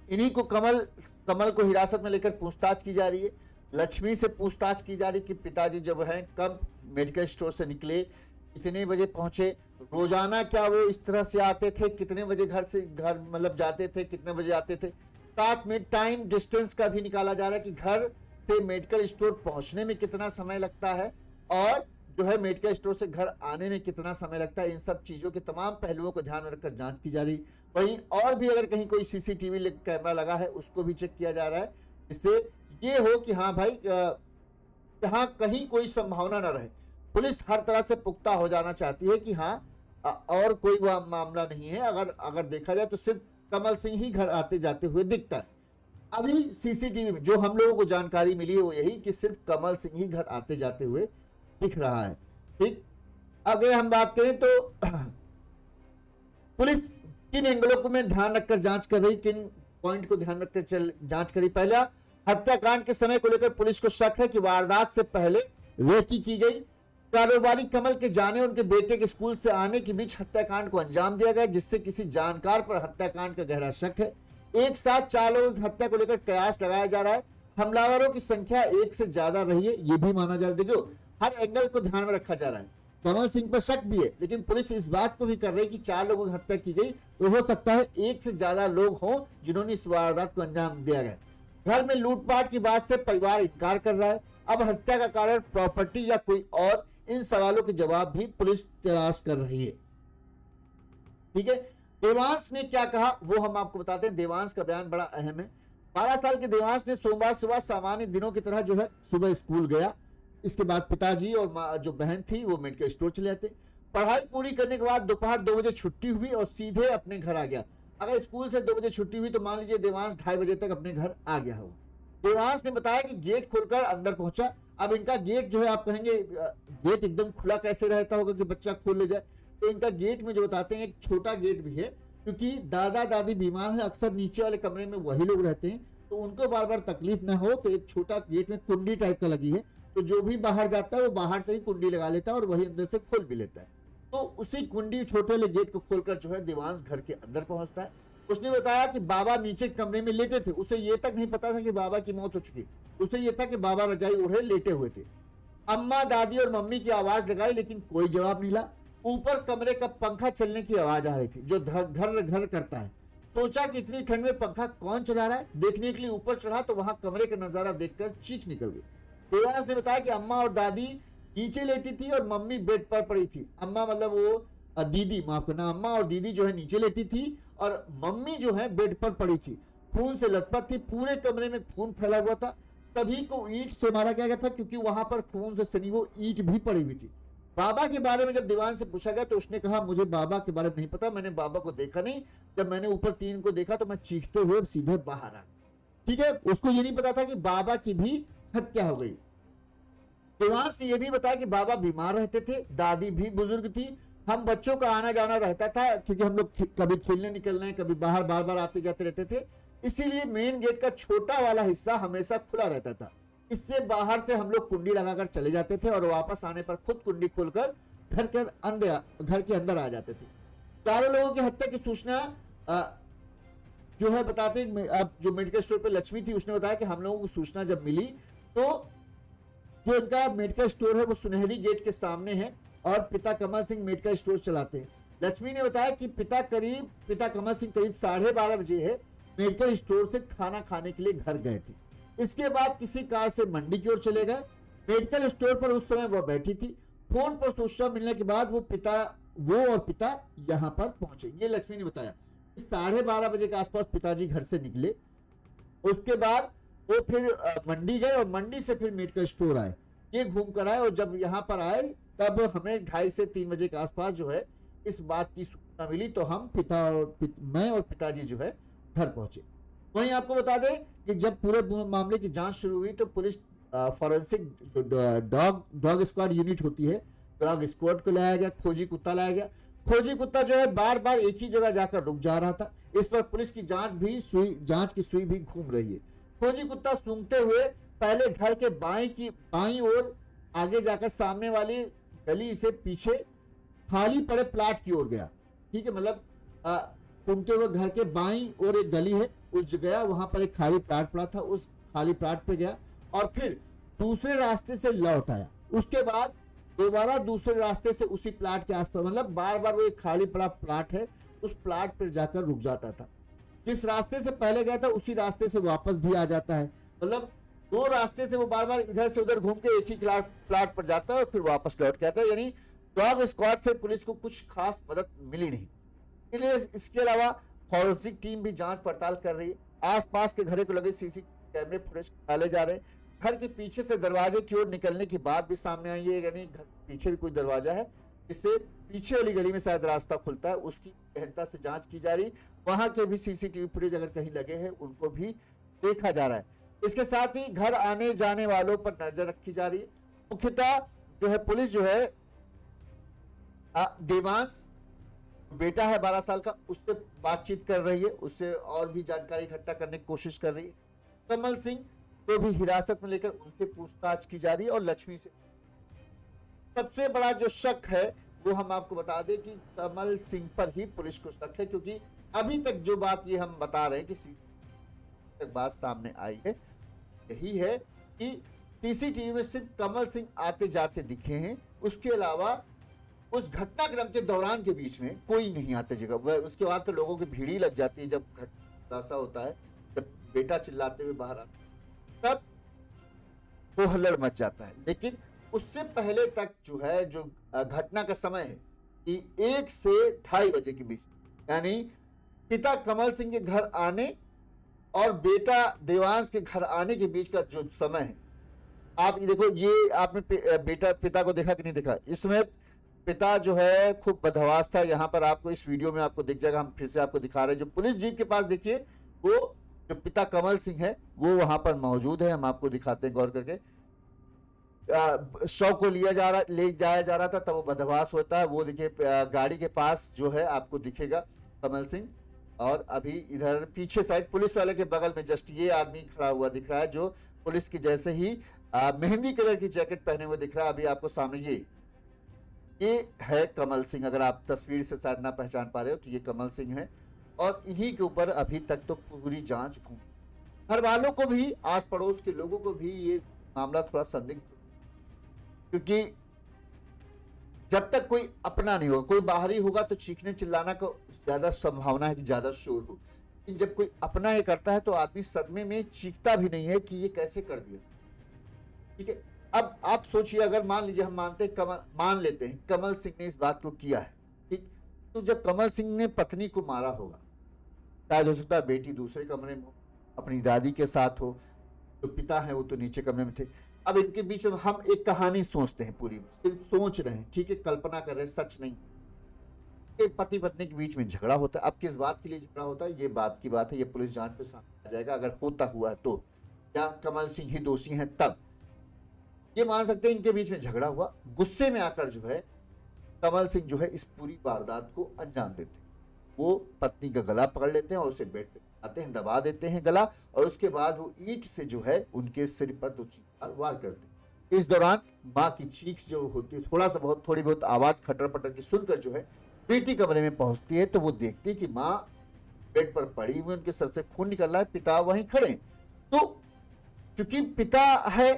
इन्हीं को कमल को हिरासत में लेकर पूछताछ की जा रही है। लक्ष्मी से पूछताछ की जा रही कि पिताजी जब हैं कब मेडिकल स्टोर से निकले, कितने बजे पहुंचे, रोजाना क्या वो इस तरह से आते थे, कितने बजे घर मतलब जाते थे, कितने बजे आते थे। साथ में टाइम डिस्टेंस का भी निकाला जा रहा है कि घर से मेडिकल स्टोर पहुंचने में कितना समय लगता है और जो है मेडिकल स्टोर से घर आने में कितना समय लगता है। इन सब चीजों के तमाम पहलुओं को ध्यान में रखकर जांच की जा रही। वहीं और भी अगर कहीं कोई सीसीटीवी कैमरा लगा है उसको भी चेक किया जा रहा है, इससे ये हो कि हाँ भाई यहाँ कहीं कोई संभावना न रहे। पुलिस हर तरह से पुख्ता हो जाना चाहती है कि हाँ और कोई मामला नहीं है। अगर देखा जाए तो सिर्फ कमल सिंह ही घर आते जाते हुए दिखता है। अभी सीसीटीवी में जो हम लोगों को जानकारी मिली है वो यही कि सिर्फ कमल सिंह ही घर आते जाते हुए दिख रहा है। ठीक, अगर हम बात करें तो पुलिस किन एंगलों को में ध्यान रखकर जांच कर रही, किन पॉइंट को ध्यान रखकर जांच करी। पहला, हत्याकांड के समय को लेकर पुलिस को शक है कि वारदात से पहले रेकी की गई। कारोबारी कमल के जाने उनके बेटे के स्कूल से आने के बीच हत्याकांड को अंजाम दिया गया, जिससे किसी जानकार पर हत्याकांड का गहरा शक है। एक साथ 4 लोगों की हत्या को लेकर कयास लगाया जा रहा है। हमलावरों की संख्या 1 से ज्यादा रही है, यह भी माना जा रहा है। देखो, हर एंगल को ध्यान में रखा जा रहा है। कमल सिंह पर शक भी है, लेकिन पुलिस इस बात को भी कर रही है कि 4 लोगों की हत्या की गई तो हो सकता है 1 से ज्यादा लोग हों जिन्होंने इस वारदात को अंजाम दिया गया। घर में लूटपाट की बात से परिवार इनकार कर रहा है। अब हत्या का कारण प्रॉपर्टी या कोई और, इन सवालों के जवाब भी पुलिस तलाश कर रही है। ठीक है, देवांश ने क्या कहा वो हम आपको बताते हैं। देवांश का बयान बड़ा अहम है। 12 साल के देवांश ने सोमवार सुबह सामान्य दिनों की तरह जो है सुबह स्कूल गया। इसके बाद पिताजी और जो बहन थी वो मेडिकल स्टोर चले जाते। पढ़ाई पूरी करने के बाद दोपहर 2 बजे छुट्टी हुई और सीधे अपने घर आ गया। अगर स्कूल से 2 बजे छुट्टी हुई तो मान लीजिए देवांश 2:30 बजे तक अपने घर आ गया होगा। देवांश ने बताया कि गेट खोलकर अंदर पहुंचा। अब इनका गेट जो है, आप कहेंगे गेट एकदम खुला कैसे रहता होगा कि बच्चा खोल ले जाए, तो इनका गेट में जो बताते हैं एक छोटा गेट भी है, क्योंकि दादा दादी बीमार है, अक्सर नीचे वाले कमरे में वही लोग रहते हैं, तो उनको बार बार तकलीफ ना हो तो एक छोटा गेट में कुंडी टाइप का लगी है, तो जो भी बाहर जाता है वो बाहर से ही कुंडी लगा लेता है और वही अंदर से खोल भी लेता है। तो उसी कुंडी छोटे वाले गेट को खोलकर जो है देवांश घर के अंदर पहुंचता है। उसने बताया कि बाबा नीचे कमरे में लेटे थे। उसे ये तक नहीं पता था कि बाबा की मौत हो चुकी, उसे ये था कि बाबा रजाई ओढ़े लेटे हुए थे। अम्मा, दादी और मम्मी की आवाज लगाई लेकिन कोई जवाब नहीं मिला। ऊपर कमरे का पंखा चलने की आवाज आ रही थी जो घर घर करता है। सोचा कि इतनी ठंड में पंखा कौन चला रहा है। देखने के लिए ऊपर चढ़ा तो वहां कमरे का नजारा देखकर चीख निकल गई। देवांश ने बताया कि अम्मा और दादी नीचे लेटी थी और मम्मी बेड पर पड़ी थी। अम्मा मतलब वो दीदी, माफ करना, अम्मा और दीदी जो है नीचे लेटी थी और मम्मी जो है बेड पर पड़ी थी। खून से लथपथ थी, पूरे कमरे में खून फैला हुआ था। सभी को ईंट से मारा गया था क्योंकि वहां पर खून से सनी वो ईंट भी पड़ी हुई थी। बाबा के बारे में जब दीवान से पूछा गया तो उसने कहा, मुझे बाबा के बारे में नहीं पता, मैंने बाबा को देखा नहीं। जब मैंने ऊपर 3 को देखा तो मैं चीखते हुए सीधे बाहर आ। ठीक है, उसको ये नहीं पता था कि बाबा की भी हत्या हो गई। देवांश ने यह भी बताया कि बाबा बीमार रहते थे, दादी भी बुजुर्ग थी। हम बच्चों का आना जाना रहता था क्योंकि हम लोग कभी खेलने निकल रहे हैं, कभी बाहर बार बार आते जाते रहते थे, इसीलिए मेन गेट का छोटा वाला हिस्सा हमेशा खुला रहता था। इससे बाहर से हम लोग कुंडी लगाकर चले जाते थे और वापस आने पर खुद कुंडी खोलकर घर के अंदर आ जाते थे। 4 लोगों की हत्या की सूचना जो है बताते हैं, अब जो मेडिकल स्टोर पे लक्ष्मी थी उसने बताया कि हम लोगों को सूचना जब मिली तो जो इनका मेडिकल स्टोर है वो सुनहरी गेट के सामने है और पिता कमल सिंह मेडिकल स्टोर चलाते हैं। लक्ष्मी ने बताया कि पिता कमल सिंह करीब 12:30 बजे है मेडिकल स्टोर से खाना खाने के लिए घर गए थे। इसके बाद किसी कार से मंडी की ओर चले गए। मेडिकल स्टोर पर उस समय वह बैठी थी। फोन पर सूचना मिलने के बाद वो और पिता यहाँ पर पहुंचे, ये लक्ष्मी ने बताया। 12:30 बजे के आसपास पिताजी घर से निकले। उसके बाद वो फिर मंडी गए और मंडी से फिर मेडिकल स्टोर आए। ये घूम कर आए और जब यहाँ पर आए तब हमें 2:30 से 3 बजे के आसपास जो है इस बात की सूचना मिली, तो हम मैं और पिताजी जो है घर पहुंचे। वहीं आपको बता दें कि जब पूरे मामले की जांच शुरू हुई तो पुलिस फॉरेंसिक जो डॉग स्क्वाड यूनिट होती है, डॉग स्क्वाड को लाया गया, खोजी कुत्ता लाया गया। खोजी कुत्ता जो है बार बार एक ही जगह जाकर रुक जा रहा था। इस पर पुलिस की जांच की सुई भी घूम रही है। खोजी कुत्ता सूंघते हुए पहले घर के बाईं ओर आगे जाकर सामने वाली गली से पीछे खाली पड़े प्लाट की ओर गया। ठीक है, मतलब सूंघते हुए घर के बाईं ओर एक गली है, उस गया, वहां पर एक खाली प्लाट पड़ा था, उस खाली प्लाट पे गया। और फिर दूसरे रास्ते से लौट आया। उसके बाद दोबारा दूसरे रास्ते से उसी प्लाट के आसपास, मतलब बार बार वो एक खाली पड़ा प्लाट है, उस प्लाट पर जाकर रुक जाता था। जिस रास्ते से पहले गया था उसी रास्ते से वापस भी आ जाता है। मतलब दो रास्ते से वो बार बार इधर से उधर घूम के एक ही प्लाट पर जाता है और फिर वापस लौट के आता है। यानी डॉग स्क्वाड से पुलिस को कुछ खास मदद मिली नहीं। इसलिए इसके अलावा फॉरेंसिक टीम भी जांच पड़ताल कर रही है। आसपास के घरों को लगे सीसी कैमरे फुटेज डाले जा रहे हैं। घर के पीछे से दरवाजे की ओर निकलने की बात भी सामने आई है, यानी घर के पीछे भी कोई दरवाजा है जिससे पीछे वाली गली में शायद रास्ता खुलता है, उसकी गहनता से जांच की जा रही। वहां के भी सीसीटीवी फुटेज अगर कहीं लगे हैं उनको भी देखा जा रहा है। इसके साथ ही घर आने जाने वालों पर नजर रखी जा रही है। मुख्यतः जो है पुलिस जो है देवांश बेटा है 12 साल का, उससे बातचीत कर रही है, उससे और भी जानकारी इकट्ठा करने की कोशिश कर रही है। कमल सिंह को भी हिरासत में लेकर उनसे पूछताछ की जा रही है। और लक्ष्मी से सबसे बड़ा जो शक है वो हम आपको बता दें कि कमल सिंह पर ही पुलिस को शक है, क्योंकि अभी तक जो बात ये हम बता रहे हैं कि तक बात सामने आई है यही है कि सीसीटीवी में सिर्फ कमल सिंह आते जाते दिखे हैं, उसके अलावा उस घटनाक्रम के दौरान के बीच में कोई नहीं आते जगह। उसके बाद तो लोगों की भीड़ ही लग जाती है जब घटना ऐसा होता है, जब बेटा चिल्लाते हुए बाहर आता तब वो हल्लड़ मच जाता है। लेकिन उससे पहले तक जो है जो घटना का समय है कि 1 से 2:30 बजे के बीच, यानी पिता कमल सिंह के घर आने और बेटा देवांश के घर आने के बीच का जो समय है, आप ये देखो, ये आपने पिता को देखा कि नहीं देखा? इसमें पिता जो है खूब बदहवास था। यहाँ पर आपको इस वीडियो में आपको दिख जाएगा, हम फिर से आपको दिखा रहे हैं। जो पुलिस जीप के पास देखिए, वो जो पिता कमल सिंह है वो वहां पर मौजूद है। हम आपको दिखाते हैं गौर करके। शव को ले जाया जा रहा था, तब वो बदहवास होता है। वो देखिए गाड़ी के पास जो है आपको दिखेगा कमल सिंह, और अभी इधर पीछे साइड पुलिस वाले के बगल में जस्ट ये आदमी खड़ा हुआ दिख रहा है, जो पुलिस की जैसे ही मेहंदी कलर की जैकेट पहने हुए दिख रहा है। अभी आपको सामने ये है कमल सिंह। अगर आप तस्वीर से शायद ना पहचान पा रहे हो तो ये कमल सिंह है, और इन्हीं के ऊपर अभी तक तो पूरी जांच घूम। घर वालों को भी, आस पड़ोस के लोगों को भी ये मामला थोड़ा संदिग्ध, क्योंकि जब तक कोई अपना नहीं होगा, कोई बाहरी होगा तो चीखने चिल्लाना का ज्यादा संभावना है कि ज्यादा शोर हो। लेकिन जब कोई अपना ये करता है तो आदमी सदमे में चीखता भी नहीं है कि ये कैसे कर दिया। ठीक है, अब आप सोचिए, अगर मान लीजिए हम मान लेते हैं कमल सिंह ने इस बात को किया है, ठीक, तो जब कमल सिंह ने पत्नी को मारा होगा, शायद हो सकता है बेटी दूसरे कमरे में हो, अपनी दादी के साथ हो, तो पिता है वो तो नीचे कमरे में थे। अब इनके बीच में हम एक कहानी सोचते हैं, पूरी सिर्फ सोच रहे हैं, ठीक है, कल्पना कर रहे हैं, सच नहीं। पति पत्नी के बीच में झगड़ा होता है। अब किस बात के लिए झगड़ा होता है, ये बात की बात है, ये पुलिस जांच पे सामने आ जाएगा। अगर होता हुआ तो, या कमल सिंह ही दोषी हैं, तब ये मान सकते हैं इनके बीच में झगड़ा हुआ। गुस्से में आकर जो है कमल सिंह जो है इस पूरी वारदात को अंजाम देते हैं। वो पत्नी का गला पकड़ लेते हैं और उसे बेड पे आते हैं, दबा देते हैं गला, और उसके बाद वो ईंट से जो है उनके सिर पर 2 चीख वार करते हैं। इस दौरान माँ की चीख जो होती है, थोड़ी बहुत आवाज खटर पटर की सुनकर जो है बेटी कमरे में पहुंचती है, तो वो देखती है कि माँ बेड पर पड़ी हुई, उनके सर से खून निकल रहा है, पिता वहीं खड़े। तो चूंकि पिता है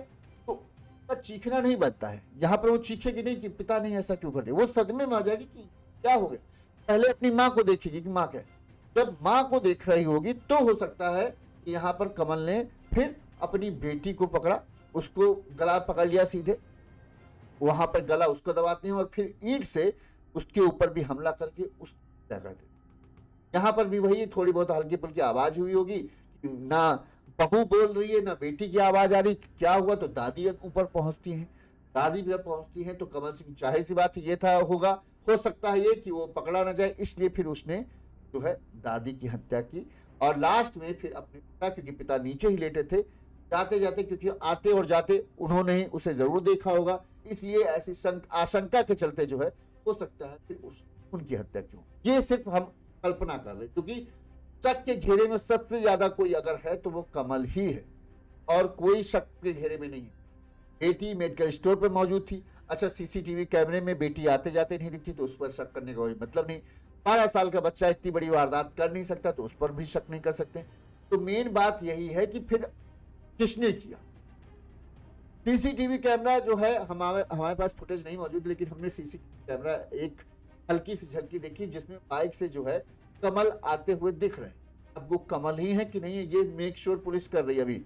तो चीखना नहीं बनता है। यहाँ पर वो चीखेगी नहीं कि पिता ने ऐसा क्यों कर दिया, वो सदमे में आ जाएगी कि क्या हो गया। पहले अपनी माँ को देखेगी कि माँ क्या है। जब माँ को देख रही होगी तो हो सकता है कि यहाँ पर कमल ने फिर अपनी बेटी को पकड़ा, उसको गला पकड़ लिया सीधे, वहां पर गला उसको दबाते हैं और फिर ईंट से उसके ऊपर भी हमला करके उसको हत्या कर देते। यहाँ पर भी वही थोड़ी बहुत हल्की फुल्की आवाज हुई होगी, ना बहू बोल रही है ना बेटी की आवाज आ रही। क्या हुआ, तो दादी ऊपर पहुंचती है। दादी जब पहुंचती है तो कमल सिंह, जाहिर सी बात ये था होगा, हो सकता है ये कि वो पकड़ा ना जाए, इसलिए फिर उसने जो है दादी की हत्या की। और लास्ट में फिर अपने पिता, क्योंकि पिता नीचे ही लेटे थे, जाते जाते, क्योंकि आते और जाते उन्होंने ही उसे जरूर देखा होगा, इसलिए ऐसी आशंका के चलते जो है हो सकता है फिर उनकी हत्या क्यों। ये सिर्फ हम कल्पना कर रहे, क्योंकि शक के घेरे में सबसे ज्यादा कोई अगर है तो वो कमल ही है, और कोई शक के घेरे में नहीं है। बेटी मेडिकल स्टोर पर मौजूद थी। अच्छा, सीसीटीवी कैमरे में बेटी आते जाते नहीं दिखती तो उस पर शक करने का कोई मतलब नहीं। 12 साल का बच्चा इतनी बड़ी वारदात कर नहीं सकता तो उस पर भी शक नहीं कर सकते। तो मेन बात यही है कि फिर किसने किया, सीसीटीवी कैमरा जो है हमारे पास फुटेज नहीं मौजूद, लेकिन हमने सीसीटीवी कैमरा एक हल्की सी झलकी देखी जिसमें बाइक से जो है कमल आते हुए दिख रहे हैं। अब वो कमल ही है कि नहीं है ये मेक श्योर पुलिस कर रही है अभी,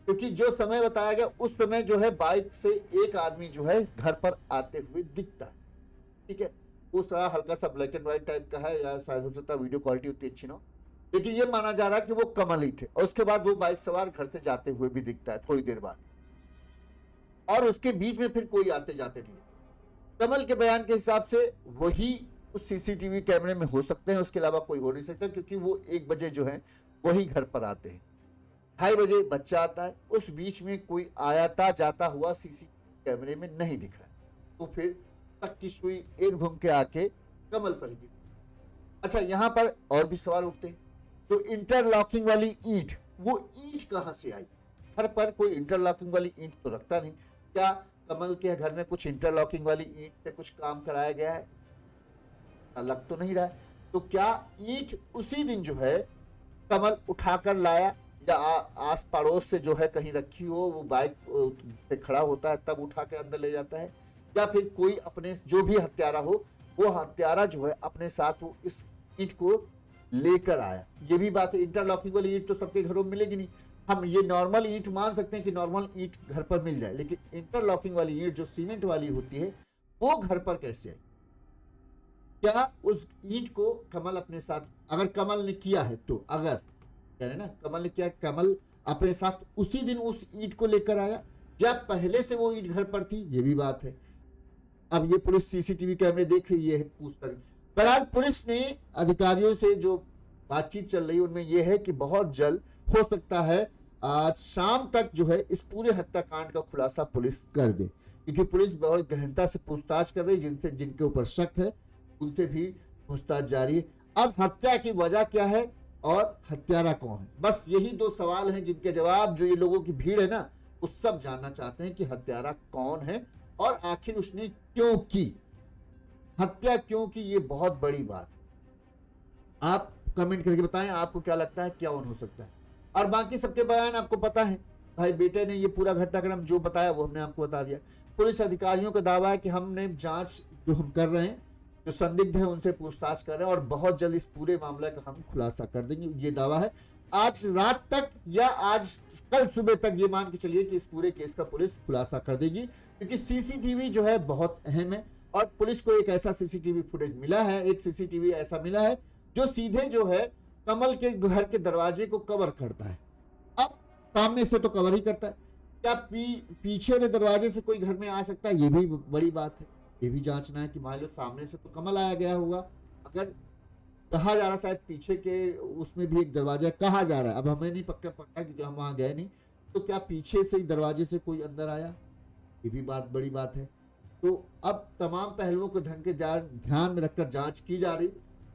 क्योंकि जो समय बताया गया उस समय जो है बाइक से एक आदमी जो है घर पर आते हुए दिखता है। ठीक है, वो सारा हल्का सा ब्लैक एंड व्हाइट टाइप का है, या शायद हो सकता है वीडियो क्वालिटी उतनी अच्छी ना हो, लेकिन ये माना जा रहा है कि वो कमल ही थे। और उसके बाद वो बाइक सवार घर से जाते हुए भी दिखता है थोड़ी देर बाद, और उसके बीच में फिर कोई आते जाते नहीं। कमल के बयान के हिसाब से वही उस सीसीटीवी कैमरे में हो सकते हैं, उसके अलावा कोई हो नहीं सकता, क्योंकि वो 1 बजे जो है वही घर पर आते हैं, 2:30 बजे बच्चा आता है, उस बीच में कोई आयाता जाता हुआ सीसीटीवी कैमरे में नहीं दिख रहा है। तो फिर तक की सुई एक घूम के आके कमल पर ही गिरी। अच्छा, यहां पर और भी सवाल उठते हैं, तो इंटरलॉकिंग वाली ईंट, वो ईंट कहां से आई? घर पर कोई इंटरलॉकिंग वाली ईंट तो रखता नहीं। क्या कमल के घर में कुछ इंटरलॉकिंग वाली ईंट से कुछ काम कराया गया है? लग तो नहीं रहा है। तो क्या ईंट उसी दिन जो है कमल उठाकर लाया, या आस पड़ोस से जो है कहीं रखी हो, वो बाइक से खड़ा होता है तब उठा के अंदर ले जाता है, या फिर कोई अपने जो भी हत्यारा हो वो हत्यारा जो है अपने साथ वो इस ईंट को लेकर आया? ये भी बात है। इंटरलॉकिंग वाली ईंट तो सबके घरों में मिलेगी नहीं। हम ये नॉर्मल ईंट मान सकते हैं कि नॉर्मल ईंट घर पर मिल जाए, लेकिन इंटरलॉकिंग वाली ईंट जो सीमेंट वाली होती है वो घर पर कैसे आई? क्या उस ईंट को कमल अपने साथ, अगर कमल ने किया है तो, अगर कह रहे ना कमल ने किया, कमल अपने साथ उसी दिन उस ईंट को लेकर आया, या पहले से वो ईंट घर पर थी? ये भी बात है। अब ये पुलिस सीसीटीवी कैमरे देख रही है, पूछताछ। बहरहाल पुलिस ने अधिकारियों से जो बातचीत चल रही है उनमें यह है कि बहुत जल्द हो सकता है आज शाम तक जो है इस पूरे हत्याकांड का खुलासा पुलिस कर दे, क्योंकि पुलिस बहुत गहनता से पूछताछ कर रही है। जिनके ऊपर शक है उनसे भी पूछताछ जारी है। अब हत्या की वजह क्या है और हत्यारा कौन है, बस यही 2 सवाल हैं जिनके जवाब जो ये लोगों की भीड़ है ना वो सब जानना चाहते हैं कि हत्यारा कौन है और आखिर उसने क्यों की, हत्या क्यों की। ये बहुत बड़ी बात है। आप कमेंट करके बताएं आपको क्या लगता है क्या हो सकता है। और बाकी सबके बयान आपको पता है, भाई बेटे ने ये पूरा घटनाक्रम जो बताया वो हमने आपको बता दिया। पुलिस अधिकारियों का दावा है कि हमने जांच जो हम कर रहे हैं, जो संदिग्ध है उनसे पूछताछ कर रहे हैं और बहुत जल्द इस पूरे मामले का हम खुलासा कर देंगे, ये दावा है। आज रात तक या आज कल सुबह तक ये मान के चलिए कि इस पूरे केस का पुलिस खुलासा कर देगी, क्योंकि सीसीटीवी जो है बहुत अहम है और पुलिस को एक ऐसा सीसीटीवी फुटेज मिला है, एक सीसीटीवी ऐसा मिला है जो सीधे जो है कमल के घर के दरवाजे को कवर करता है। अब सामने से तो कवर ही करता है, क्या पीछे वाले दरवाजे से कोई घर में आ सकता है? ये भी बड़ी बात है, ये भी जांचना है कि मान लो सामने से तो कमल आया गया होगा, अगर कहा जा रहा शायद पीछे के उसमें भी एक दरवाजा कहा जा रहा है, अब हमें नहीं पक्का क्योंकि हम वहां गए नहीं, तो क्या पीछे से दरवाजे से कोई अंदर आया? ये भी बात बड़ी बात है। तो अब तमाम पहलुओं को ध्यान में रखकर जांच की जा रही,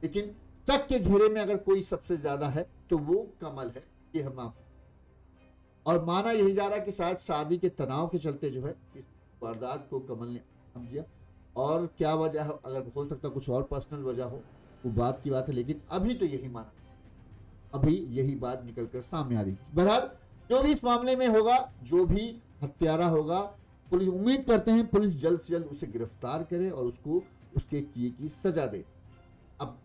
लेकिन शक के घेरे में अगर कोई सबसे ज्यादा है तो वो कमल है, ये हम आप और माना यही जा रहा है कि शायद शादी के तनाव के चलते जो है इस वारदात को कमल ने अंजाम दिया। और क्या वजह है, अगर हो सकता कुछ और पर्सनल वजह हो वो बात की बात है, लेकिन अभी तो यही माना, अभी यही बात निकलकर सामने आ रही। बहरहाल जो भी इस मामले में होगा, जो भी हत्यारा होगा, पुलिस उम्मीद करते हैं पुलिस जल्द से जल्द उसे गिरफ्तार करे और उसको उसके किए की सजा दे। अब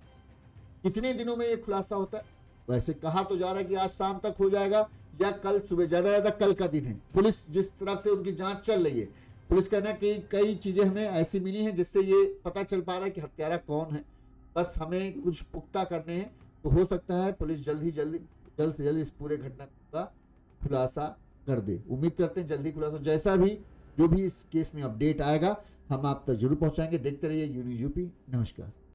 कितने दिनों में ये खुलासा होता है? वैसे कहा तो जा रहा है कि आज शाम तक हो जाएगा या कल सुबह, ज्यादा कल का दिन है। पुलिस जिस तरफ से उनकी जांच चल रही है, पुलिस कहना कि कई चीजें हमें ऐसी मिली हैं जिससे ये पता चल पा रहा है कि हत्यारा कौन है, बस हमें कुछ पुख्ता करने हैं। तो हो सकता है पुलिस जल्द से जल्द इस पूरे घटना का खुलासा कर दे। उम्मीद करते हैं जल्दी खुलासा, जैसा भी जो भी इस केस में अपडेट आएगा हम आप तक जरूर पहुंचाएंगे। देखते रहिए यून्यूज़ यूपी। नमस्कार।